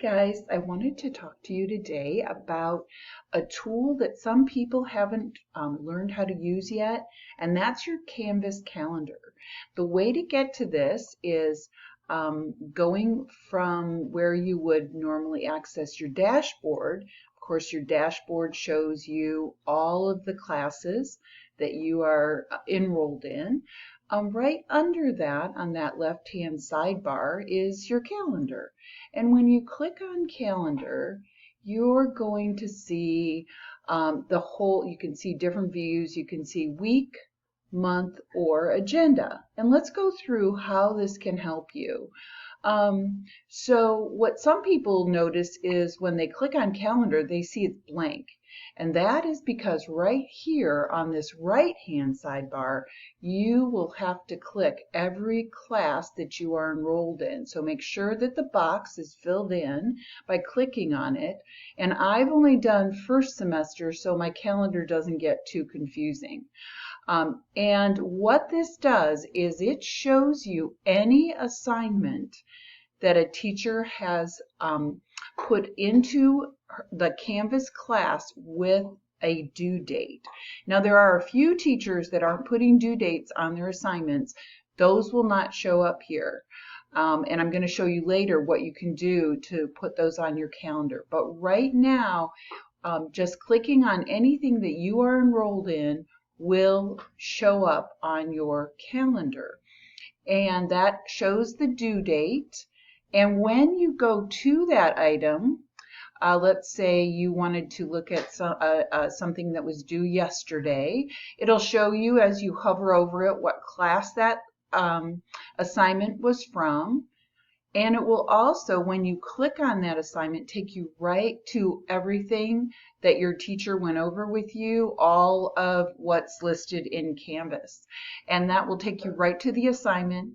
guys, I wanted to talk to you today about a tool that some people haven't learned how to use yet, and that's your Canvas calendar. The way to get to this is going from where you would normally access your dashboard. Of course, your dashboard shows you all of the classes that you are enrolled in. Right under that, on that left-hand sidebar, is your calendar. And when you click on calendar, you're going to see you can see different views. You can see week, month, or agenda. And let's go through how this can help you. So what some people notice is when they click on calendar, they see it's blank. And that is because right here on this right-hand sidebar, you will have to click every class that you are enrolled in. So make sure that the box is filled in by clicking on it. And I've only done first semester, so my calendar doesn't get too confusing. And what this does is it shows you any assignment that a teacher has put into the Canvas class with a due date. Now there are a few teachers that aren't putting due dates on their assignments. Those will not show up here. And I'm going to show you later what you can do to put those on your calendar. But right now, just clicking on anything that you are enrolled in will show up on your calendar. And that shows the due date. And when you go to that item, let's say you wanted to look at something that was due yesterday, it'll show you as you hover over it what class that assignment was from. And it will also, when you click on that assignment, take you right to everything that your teacher went over with you, all of what's listed in Canvas. And that will take you right to the assignment,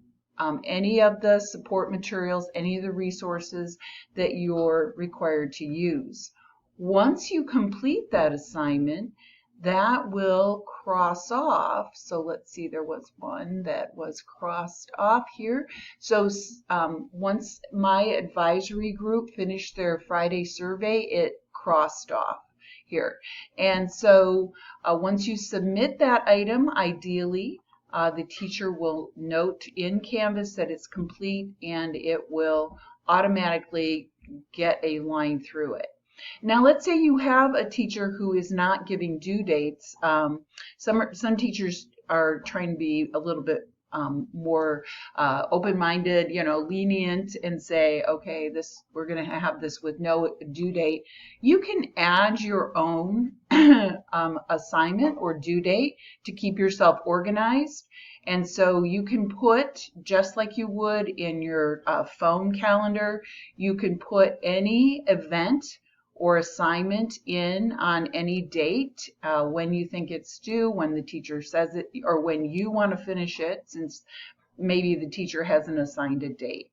any of the support materials, any of the resources that you're required to use. Once you complete that assignment, that will cross off. So let's see, there was one that was crossed off here. So once my advisory group finished their Friday survey, it crossed off here. And so once you submit that item, ideally, the teacher will note in Canvas that it's complete, and it will automatically get a line through it. Now let's say you have a teacher who is not giving due dates. Some teachers are trying to be a little bit more open-minded, lenient, and say, okay, we're going to have this with no due date. You can add your own assignment or due date to keep yourself organized. And so you can put, just like you would in your phone calendar, you can put any event or assignment in on any date, when you think it's due, when the teacher says it, or when you want to finish it, since maybe the teacher hasn't assigned a date.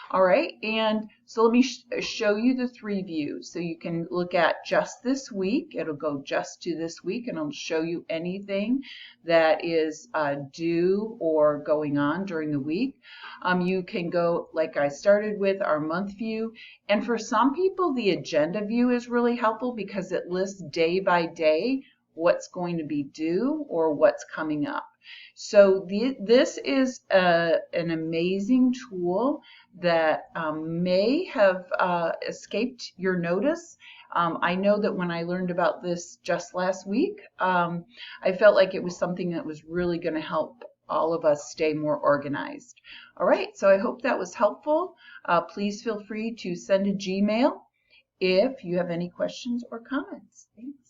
All right, and so let me show you the three views. So you can look at just this week. It'll go just to this week, and it'll show you anything that is due or going on during the week. You can go, like I started with, our month view. And for some people, the agenda view is really helpful because it lists day by day what's going to be due or what's coming up. So this is an amazing tool that may have escaped your notice. I know that when I learned about this just last week, I felt like it was something that was really going to help all of us stay more organized. All right, so I hope that was helpful. Please feel free to send a Gmail if you have any questions or comments. Thanks.